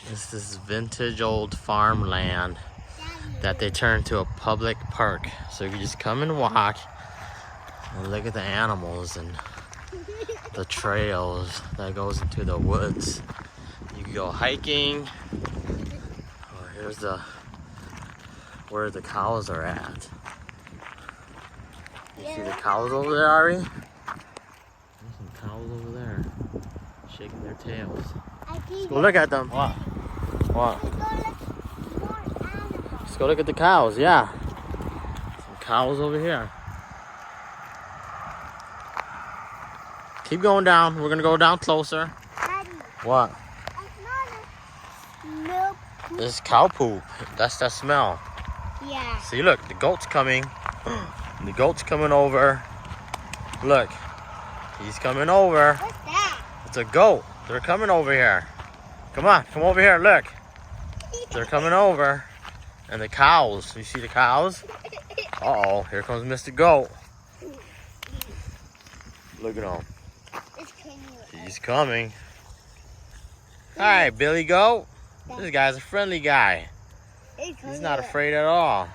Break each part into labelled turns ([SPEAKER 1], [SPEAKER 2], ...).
[SPEAKER 1] This is vintage old farmland that they turned to a public park. So you can just come and walk and look at the animals and the trails that goes into the woods. You can go hiking. Oh, here's where the cows are at. You see the cows over there, Ari? There's some cows over there, shaking their tails. Let's go look at them. What? What? Let's go look at the cows, yeah. Some cows over here. Keep going down. We're gonna go down closer.
[SPEAKER 2] Daddy,
[SPEAKER 1] What?
[SPEAKER 2] I smell milk.
[SPEAKER 1] This is cow poop. That's that smell.
[SPEAKER 2] Yeah.
[SPEAKER 1] See, look, the goat's coming. The goat's coming over. Look, he's coming over.
[SPEAKER 2] What's that?
[SPEAKER 1] It's a goat. They're coming over here. Come on, come over here. Look, they're coming over. And the cows. You see the cows? Uh-oh, here comes Mr. Goat. Look at him. He's coming. Hi, Billy Goat. This guy's a friendly guy. He's not afraid at all.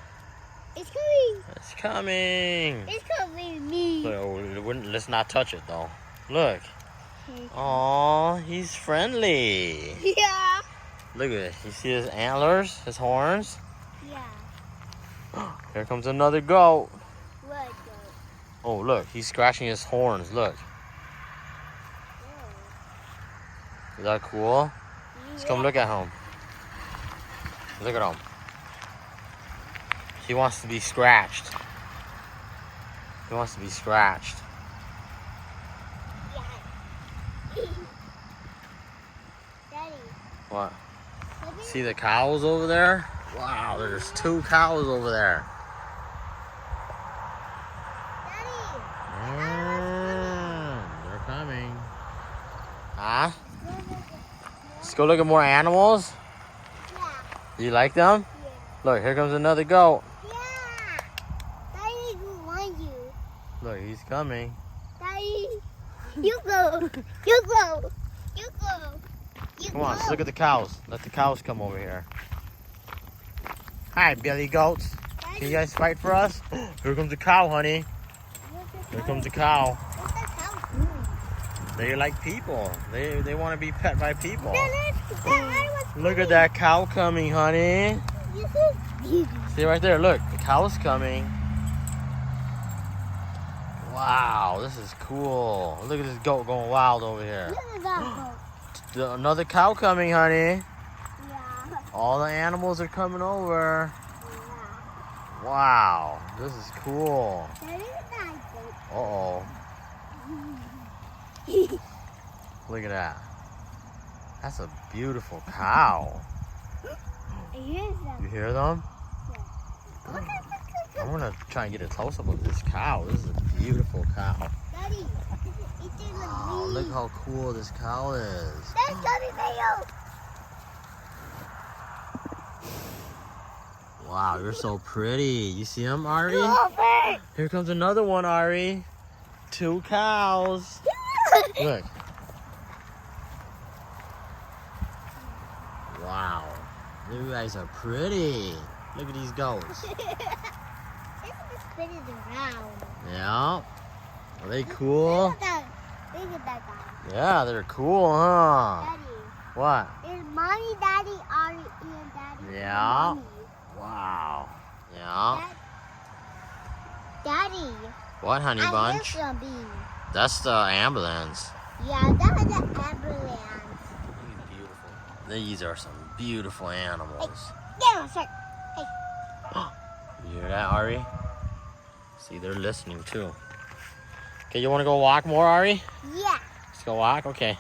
[SPEAKER 2] It's coming.
[SPEAKER 1] It's coming.
[SPEAKER 2] It's coming me.
[SPEAKER 1] Let's not touch it though. Look. Oh, he's friendly.
[SPEAKER 2] Yeah.
[SPEAKER 1] Look at it. You see his antlers, his horns?
[SPEAKER 2] Yeah.
[SPEAKER 1] Here comes another goat.
[SPEAKER 2] What?
[SPEAKER 1] Oh, look. He's scratching his horns. Look. Is that cool? Let's come look at him. Look at him. He wants to be scratched. He wants to be scratched.
[SPEAKER 2] Daddy.
[SPEAKER 1] What? See the cows over there? Wow, there's 2 cows over there. They're coming. Huh? Let's go look at more animals.
[SPEAKER 2] Yeah.
[SPEAKER 1] Do you like them?
[SPEAKER 2] Yeah.
[SPEAKER 1] Look, here comes another goat.
[SPEAKER 2] Yeah. Daddy, who want you?
[SPEAKER 1] Look, he's coming.
[SPEAKER 2] Daddy, you go. You go. You go. You
[SPEAKER 1] Come on,
[SPEAKER 2] go.
[SPEAKER 1] let's look at the cows. Let the cows come over here. Hi, Billy Goats. Can you guys fight for us? Here comes the cow, honey. Here comes the cow.
[SPEAKER 2] What's that cow doing?
[SPEAKER 1] They like people. They want to be pet by people.
[SPEAKER 2] That
[SPEAKER 1] Look at that cow coming, honey. See right there, look. The cow's coming. Wow, this is cool. Look at this goat going wild over here.
[SPEAKER 2] Look at that goat.
[SPEAKER 1] Another cow coming, honey.
[SPEAKER 2] Yeah.
[SPEAKER 1] All the animals are coming over.
[SPEAKER 2] Yeah.
[SPEAKER 1] Wow, this is cool.
[SPEAKER 2] That is a nice goat.
[SPEAKER 1] Uh-oh. Look at that. That's a beautiful cow. You hear them? I'm gonna try and get a close-up of this cow. This is a beautiful cow.
[SPEAKER 2] Daddy,
[SPEAKER 1] Wow, look how cool this cow is.
[SPEAKER 2] That's Daddy Mayo.
[SPEAKER 1] Wow, you're so pretty. You see him, Ari?
[SPEAKER 2] Over.
[SPEAKER 1] Here comes another one, Ari. 2 cows. Look. Wow. You guys are pretty. Look at these goats.
[SPEAKER 2] This is spinning around.
[SPEAKER 1] Yeah. Are they cool?
[SPEAKER 2] Look at that guy.
[SPEAKER 1] Yeah, they're cool, huh?
[SPEAKER 2] Daddy.
[SPEAKER 1] What?
[SPEAKER 2] It's mommy, daddy, Ari, and daddy.
[SPEAKER 1] Yeah.
[SPEAKER 2] And mommy.
[SPEAKER 1] Wow. Yeah.
[SPEAKER 2] Daddy.
[SPEAKER 1] What, honey bunch?
[SPEAKER 2] I hear something.
[SPEAKER 1] That's the ambulance.
[SPEAKER 2] Yeah, that was an ambulance.
[SPEAKER 1] Beautiful. These are some beautiful animals.
[SPEAKER 2] Yeah, sir. Hey.
[SPEAKER 1] You hear that, Ari? See, they're listening too. Okay, you want to go walk more, Ari?
[SPEAKER 2] Yeah.
[SPEAKER 1] Let's go walk? Okay.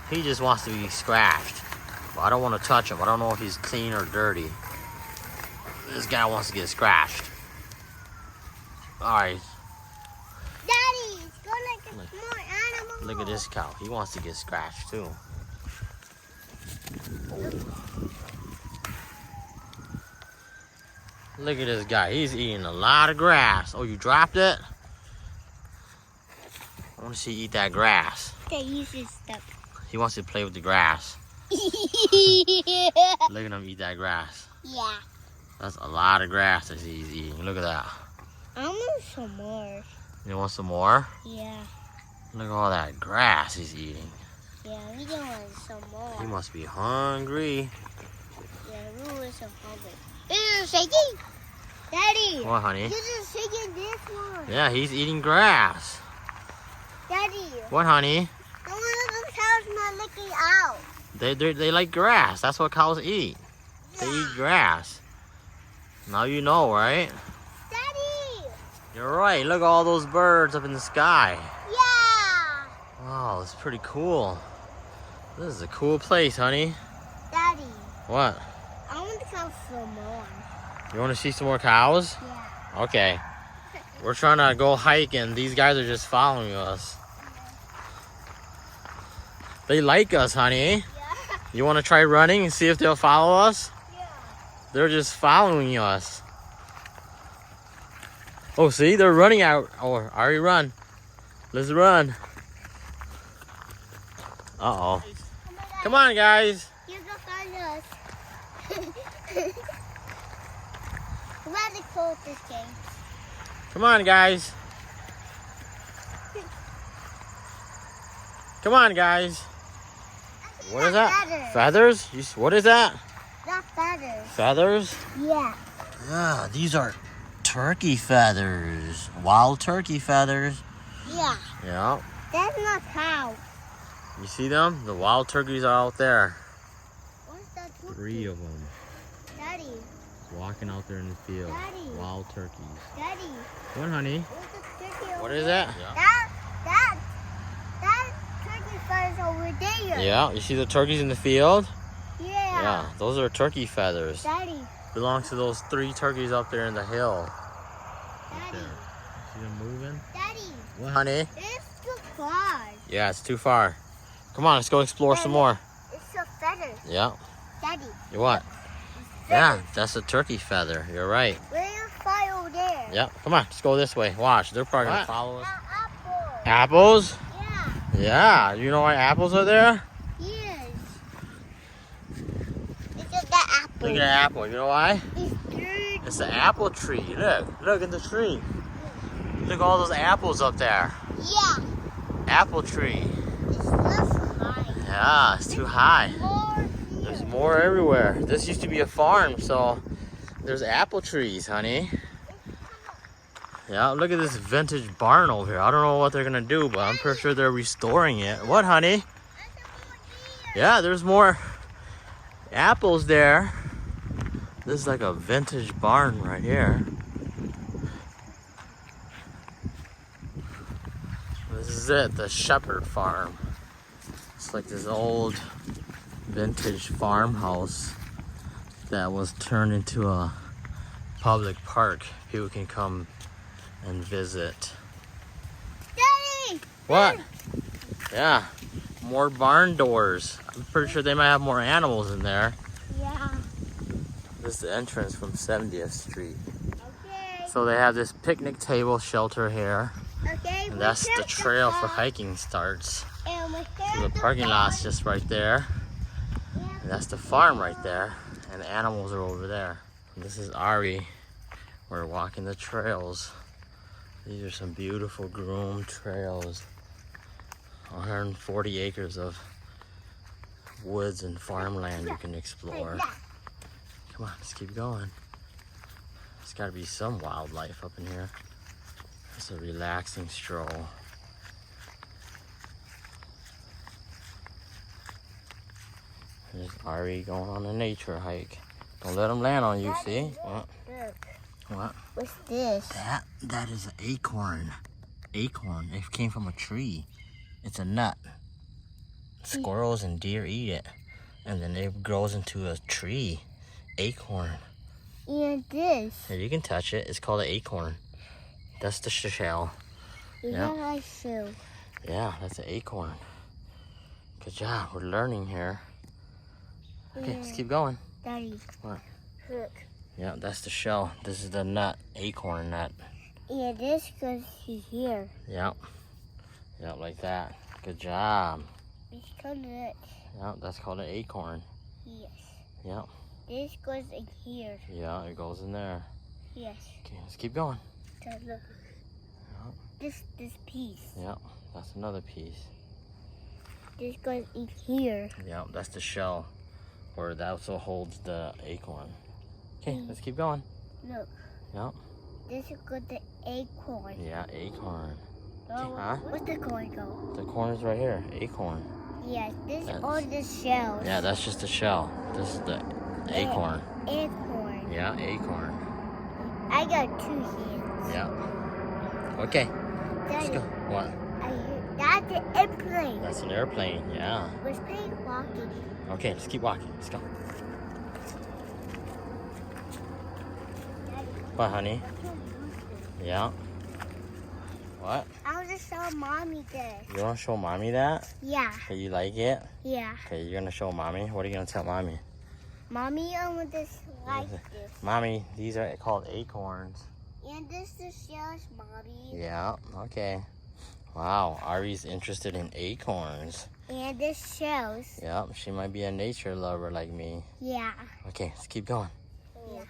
[SPEAKER 1] He just wants to be scratched. But I don't want to touch him. I don't know if he's clean or dirty. This guy wants to get scratched. Alright.
[SPEAKER 2] Daddy, it's going like more animals.
[SPEAKER 1] Look at this cow. He wants to get scratched too. Oh. Look at this guy. He's eating a lot of grass. Oh, you dropped it? I want to see you eat that grass.
[SPEAKER 2] Okay, use this stuff.
[SPEAKER 1] He wants to play with the grass. Look at him eat that grass.
[SPEAKER 2] Yeah.
[SPEAKER 1] That's a lot of grass that he's eating. Look at that.
[SPEAKER 2] I want some more.
[SPEAKER 1] You want some more?
[SPEAKER 2] Yeah.
[SPEAKER 1] Look at all that grass he's eating.
[SPEAKER 2] Yeah, we don't want some more.
[SPEAKER 1] He must be hungry.
[SPEAKER 2] Yeah, we want some hungry. This is shaking. Daddy.
[SPEAKER 1] What, honey?
[SPEAKER 2] This is shaking this one.
[SPEAKER 1] Yeah, he's eating grass.
[SPEAKER 2] Daddy.
[SPEAKER 1] What, honey?
[SPEAKER 2] I want the cows not licking out.
[SPEAKER 1] They like grass. That's what cows eat. They eat grass. Now you know, right?
[SPEAKER 2] Daddy.
[SPEAKER 1] You're right. Look at all those birds up in the sky.
[SPEAKER 2] Yeah.
[SPEAKER 1] Wow, it's pretty cool. This is a cool place, honey.
[SPEAKER 2] Daddy.
[SPEAKER 1] What?
[SPEAKER 2] I want to come some more.
[SPEAKER 1] You want to see some more cows?
[SPEAKER 2] Yeah.
[SPEAKER 1] Okay. We're trying to go hike and these guys are just following us. They like us, honey.
[SPEAKER 2] Yeah.
[SPEAKER 1] You want to try running and see if they'll follow us?
[SPEAKER 2] Yeah.
[SPEAKER 1] They're just following us. Oh, see? They're running out. Oh, Ari, run. Let's run. Uh-oh. Come on, guys.
[SPEAKER 2] You go find us. We're about to close this game.
[SPEAKER 1] Come on, guys. Come on, guys. What is that?
[SPEAKER 2] Feathers.
[SPEAKER 1] Feathers? What is that?
[SPEAKER 2] Not feathers.
[SPEAKER 1] Feathers?
[SPEAKER 2] Yeah.
[SPEAKER 1] Yeah, these are turkey feathers. Wild turkey feathers.
[SPEAKER 2] Yeah.
[SPEAKER 1] Yeah.
[SPEAKER 2] That's not cow.
[SPEAKER 1] You see them? The wild turkeys are out there.
[SPEAKER 2] What's that?
[SPEAKER 1] 3 of them.
[SPEAKER 2] Daddy.
[SPEAKER 1] Walking out there in the field.
[SPEAKER 2] Daddy.
[SPEAKER 1] Wild turkeys.
[SPEAKER 2] Daddy.
[SPEAKER 1] What, honey?
[SPEAKER 2] Where's the turkey over
[SPEAKER 1] What is that?
[SPEAKER 2] That turkey feathers over there.
[SPEAKER 1] Yeah, you see the turkeys in the field?
[SPEAKER 2] Yeah.
[SPEAKER 1] Yeah, those are turkey feathers.
[SPEAKER 2] Daddy.
[SPEAKER 1] Belongs to those 3 turkeys up there in the hill. Up
[SPEAKER 2] Daddy.
[SPEAKER 1] there. See them moving?
[SPEAKER 2] Daddy.
[SPEAKER 1] What, honey?
[SPEAKER 2] It's too far.
[SPEAKER 1] Yeah, it's too far. Come on, let's go explore some more.
[SPEAKER 2] It's a feather.
[SPEAKER 1] Yeah.
[SPEAKER 2] Daddy.
[SPEAKER 1] You what? Yeah, that's a turkey feather. You're right.
[SPEAKER 2] Where's the fire over there?
[SPEAKER 1] Yeah, come on, let's go this way. Watch, they're probably gonna follow us.
[SPEAKER 2] Apple.
[SPEAKER 1] Apples?
[SPEAKER 2] Yeah.
[SPEAKER 1] Yeah, you know why apples are there?
[SPEAKER 2] Yes. Look at that apple.
[SPEAKER 1] Look at the apple. You know why?
[SPEAKER 2] It's dirty.
[SPEAKER 1] It's the apple tree. Look at the tree. Look at all those apples up there.
[SPEAKER 2] Yeah.
[SPEAKER 1] Apple tree.
[SPEAKER 2] It's not high.
[SPEAKER 1] Yeah, it's too high.
[SPEAKER 2] More
[SPEAKER 1] There's more everywhere. This used to be a farm, so there's apple trees, honey. Yeah, look at this vintage barn over here. I don't know what they're gonna do, but I'm pretty sure they're restoring it. What, honey? Yeah, there's more apples there. This is like a vintage barn right here. This is it, the Shepard farm. It's like this old vintage farmhouse that was turned into a public park. People can come and visit.
[SPEAKER 2] Daddy.
[SPEAKER 1] What? Yeah, more barn doors. I'm pretty sure they might have more animals in there.
[SPEAKER 2] Yeah.
[SPEAKER 1] This is the entrance from 70th Street.
[SPEAKER 2] Okay.
[SPEAKER 1] So they have this picnic table shelter here.
[SPEAKER 2] Okay.
[SPEAKER 1] And that's the trail for hiking starts.
[SPEAKER 2] And we
[SPEAKER 1] So the parking lot's just right there. And that's the farm right there. And the animals are over there. And this is Ari. We're walking the trails. These are some beautiful groomed trails. 140 acres of woods and farmland you can explore. Come on, let's keep going. There's got to be some wildlife up in here. It's a relaxing stroll. There's Ari going on a nature hike. Don't let him land on you, see? What? What?
[SPEAKER 2] What's this?
[SPEAKER 1] That is an acorn. Acorn. It came from a tree. It's a nut. Squirrels and deer eat it. And then it grows into a tree. Acorn.
[SPEAKER 2] And this.
[SPEAKER 1] Here, you can touch it. It's called an acorn. That's the shell. Yeah.
[SPEAKER 2] I shoe.
[SPEAKER 1] Yeah, that's an acorn. Good job. We're learning here. Okay, let's keep going.
[SPEAKER 2] Daddy.
[SPEAKER 1] What?
[SPEAKER 2] Look.
[SPEAKER 1] Yeah, that's the shell. This is the nut. Acorn nut.
[SPEAKER 2] Yeah, this goes here.
[SPEAKER 1] Yep. Yep, like that. Good job.
[SPEAKER 2] It's kind of
[SPEAKER 1] Yeah, that's called an acorn.
[SPEAKER 2] Yes.
[SPEAKER 1] Yeah.
[SPEAKER 2] This goes in here.
[SPEAKER 1] Yeah, it goes in there.
[SPEAKER 2] Yes.
[SPEAKER 1] Okay, let's keep going.
[SPEAKER 2] So look.
[SPEAKER 1] Yeah.
[SPEAKER 2] This piece.
[SPEAKER 1] Yeah, that's another piece.
[SPEAKER 2] This goes in here.
[SPEAKER 1] Yeah, that's the shell, where that also holds the acorn. Okay, let's keep going.
[SPEAKER 2] Look.
[SPEAKER 1] Yeah.
[SPEAKER 2] This is good the acorn.
[SPEAKER 1] Yeah, acorn.
[SPEAKER 2] Oh,
[SPEAKER 1] Huh?
[SPEAKER 2] what's the corn go?
[SPEAKER 1] The corn is right here, acorn.
[SPEAKER 2] Yes, this is
[SPEAKER 1] That's-
[SPEAKER 2] all the shells.
[SPEAKER 1] Yeah, that's just the shell. This is the acorn.
[SPEAKER 2] Acorn.
[SPEAKER 1] Yeah, acorn.
[SPEAKER 2] I got 2 hands.
[SPEAKER 1] Yeah. Okay, let's
[SPEAKER 2] Daddy,
[SPEAKER 1] go. What?
[SPEAKER 2] I hear that's an airplane.
[SPEAKER 1] That's an airplane, yeah.
[SPEAKER 2] We're playing walking.
[SPEAKER 1] Okay, let's keep walking. Let's go.
[SPEAKER 2] Daddy,
[SPEAKER 1] What, honey?
[SPEAKER 2] I can't use this.
[SPEAKER 1] Yeah. What?
[SPEAKER 2] I'll just show mommy this.
[SPEAKER 1] You want to show mommy that?
[SPEAKER 2] Yeah.
[SPEAKER 1] Okay, you like it?
[SPEAKER 2] Yeah.
[SPEAKER 1] Okay, you're going to show mommy. What are you going to tell mommy?
[SPEAKER 2] Mommy, I want this like this.
[SPEAKER 1] Mommy, these are called acorns.
[SPEAKER 2] And this is shells, mommy.
[SPEAKER 1] Yeah, okay. Wow, Ari's interested in acorns.
[SPEAKER 2] And this shells.
[SPEAKER 1] Yeah, she might be a nature lover like me.
[SPEAKER 2] Yeah.
[SPEAKER 1] Okay, let's keep going.
[SPEAKER 2] Yeah.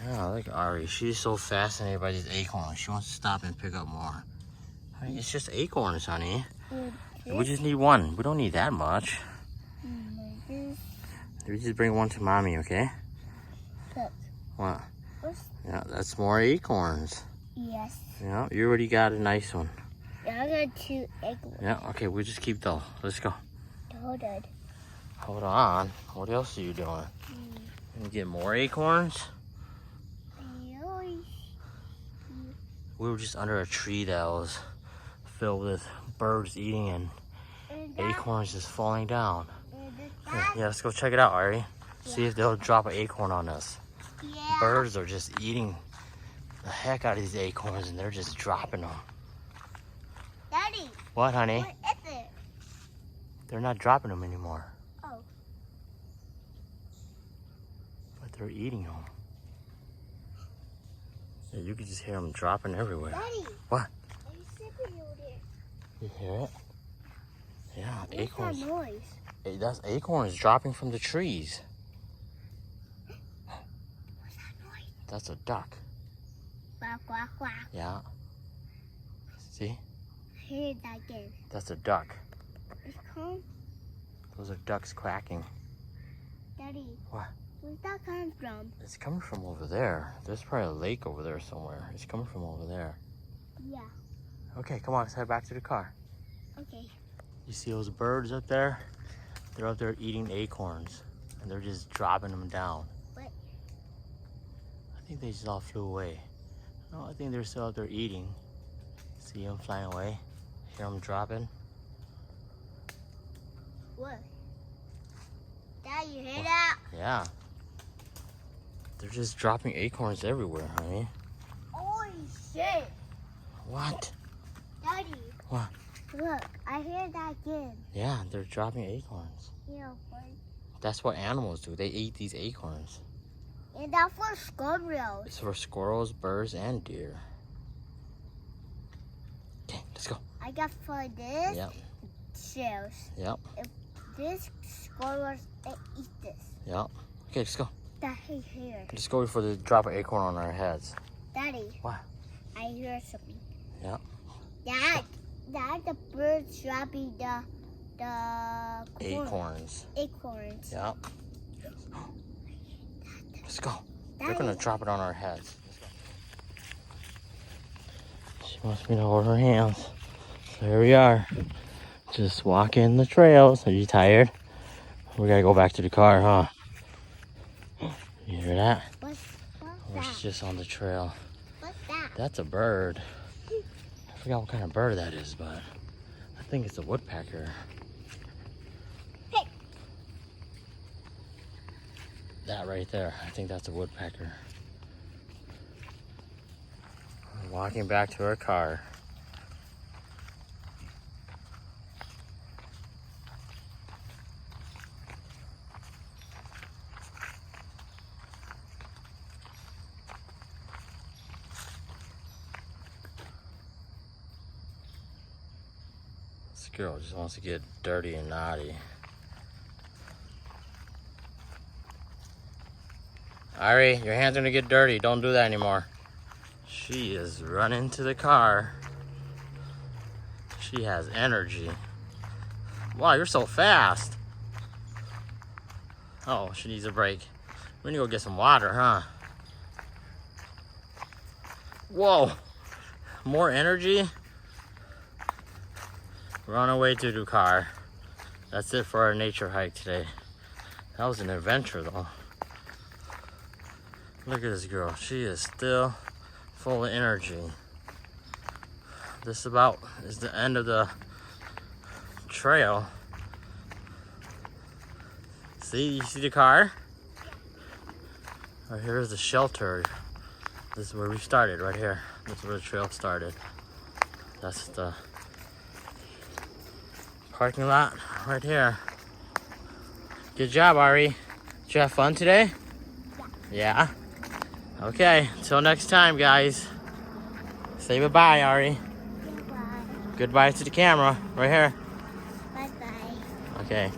[SPEAKER 1] Yeah, look at Ari. She's so fascinated by these acorns. She wants to stop and pick up more. Honey, it's just acorns, honey. We just need one. We don't need that much.
[SPEAKER 2] This.
[SPEAKER 1] We just bring one to mommy, okay?
[SPEAKER 2] Look.
[SPEAKER 1] What?
[SPEAKER 2] What's-
[SPEAKER 1] Yeah, that's more acorns.
[SPEAKER 2] Yes.
[SPEAKER 1] Yeah, you already got a nice one.
[SPEAKER 2] I got 2 acorns.
[SPEAKER 1] Yeah, okay, we just keep those. Let's go.
[SPEAKER 2] Hold on.
[SPEAKER 1] Hold on. What else are you doing? Can you get more acorns? We were just under a tree that was filled with birds eating and acorns just falling down. Yeah, let's go check it out, Ari. See if they'll drop an acorn on us.
[SPEAKER 2] Yeah.
[SPEAKER 1] Birds are just eating the heck out of these acorns and they're just dropping them.
[SPEAKER 2] Daddy,
[SPEAKER 1] What, honey?
[SPEAKER 2] what is it?
[SPEAKER 1] They're not dropping them anymore.
[SPEAKER 2] Oh.
[SPEAKER 1] But they're eating them. Yeah, you can just hear them dropping everywhere.
[SPEAKER 2] Daddy.
[SPEAKER 1] What?
[SPEAKER 2] Are you sipping over there?
[SPEAKER 1] You hear it? Yeah,
[SPEAKER 2] What's
[SPEAKER 1] acorns.
[SPEAKER 2] that noise?
[SPEAKER 1] Hey, that's acorns dropping from the trees.
[SPEAKER 2] What's that noise?
[SPEAKER 1] That's a duck.
[SPEAKER 2] Quack, quack, quack.
[SPEAKER 1] Yeah. See?
[SPEAKER 2] I hear that again.
[SPEAKER 1] That's a duck.
[SPEAKER 2] It's calm.
[SPEAKER 1] Those are ducks quacking.
[SPEAKER 2] Daddy.
[SPEAKER 1] What?
[SPEAKER 2] Where's that come from?
[SPEAKER 1] It's coming from over there. There's probably a lake over there somewhere. It's coming from over there.
[SPEAKER 2] Yeah.
[SPEAKER 1] Okay, come on, let's head back to the car.
[SPEAKER 2] Okay.
[SPEAKER 1] You see those birds up there? They're up there eating acorns. And they're just dropping them down.
[SPEAKER 2] What?
[SPEAKER 1] I think they just all flew away. No, I think they're still out there eating. See them flying away? Hear them dropping?
[SPEAKER 2] What? Dad, you hear that?
[SPEAKER 1] Yeah. They're just dropping acorns everywhere, honey.
[SPEAKER 2] Holy shit.
[SPEAKER 1] What?
[SPEAKER 2] Daddy.
[SPEAKER 1] What?
[SPEAKER 2] Look, I hear that again.
[SPEAKER 1] Yeah, they're dropping acorns.
[SPEAKER 2] Yeah, what?
[SPEAKER 1] That's what animals do. They eat these acorns.
[SPEAKER 2] And that's for squirrels.
[SPEAKER 1] It's for squirrels, birds, and deer. Okay, let's go.
[SPEAKER 2] I got for this
[SPEAKER 1] Yep,
[SPEAKER 2] shells.
[SPEAKER 1] yep,
[SPEAKER 2] This squirrels they eat this.
[SPEAKER 1] yep. Okay, let's go.
[SPEAKER 2] That here.
[SPEAKER 1] Let's go before they drop an acorn on our heads.
[SPEAKER 2] Daddy.
[SPEAKER 1] What?
[SPEAKER 2] I hear something.
[SPEAKER 1] Yep.
[SPEAKER 2] Dad, the birds dropping the corn.
[SPEAKER 1] Acorns.
[SPEAKER 2] Acorns.
[SPEAKER 1] Yep. Let's go. They're
[SPEAKER 2] Daddy.
[SPEAKER 1] gonna drop it on our heads. Let's go. She wants me to hold her hands. So here we are. Just walking the trails. Are you tired? We gotta go back to the car, huh? You hear that?
[SPEAKER 2] What's
[SPEAKER 1] We're
[SPEAKER 2] that?
[SPEAKER 1] just on the trail.
[SPEAKER 2] What's that?
[SPEAKER 1] That's a bird. I forgot what kind of bird that is, but I think it's a woodpecker.
[SPEAKER 2] Hey.
[SPEAKER 1] That right there, I think that's a woodpecker. We're walking back to our car. This girl just wants to get dirty and naughty. Ari, your hands are gonna get dirty. Don't do that anymore. She is running to the car. She has energy. Wow, you're so fast. Oh, she needs a break. We need to go get some water, huh? Whoa, more energy? We're on our way to the car. That's it for our nature hike today. That was an adventure though. Look at this girl, she is still full of energy. This about is the end of the trail. See, you see the car? Right here is the shelter. This is where we started, right here. This is where the trail started. That's the parking lot right here. Good job, Ari. Did you have fun today? Yeah? Okay, until next time, guys. Say bye-bye, Ari.
[SPEAKER 2] Goodbye.
[SPEAKER 1] Goodbye to the camera, right here.
[SPEAKER 2] Bye-bye.
[SPEAKER 1] Okay.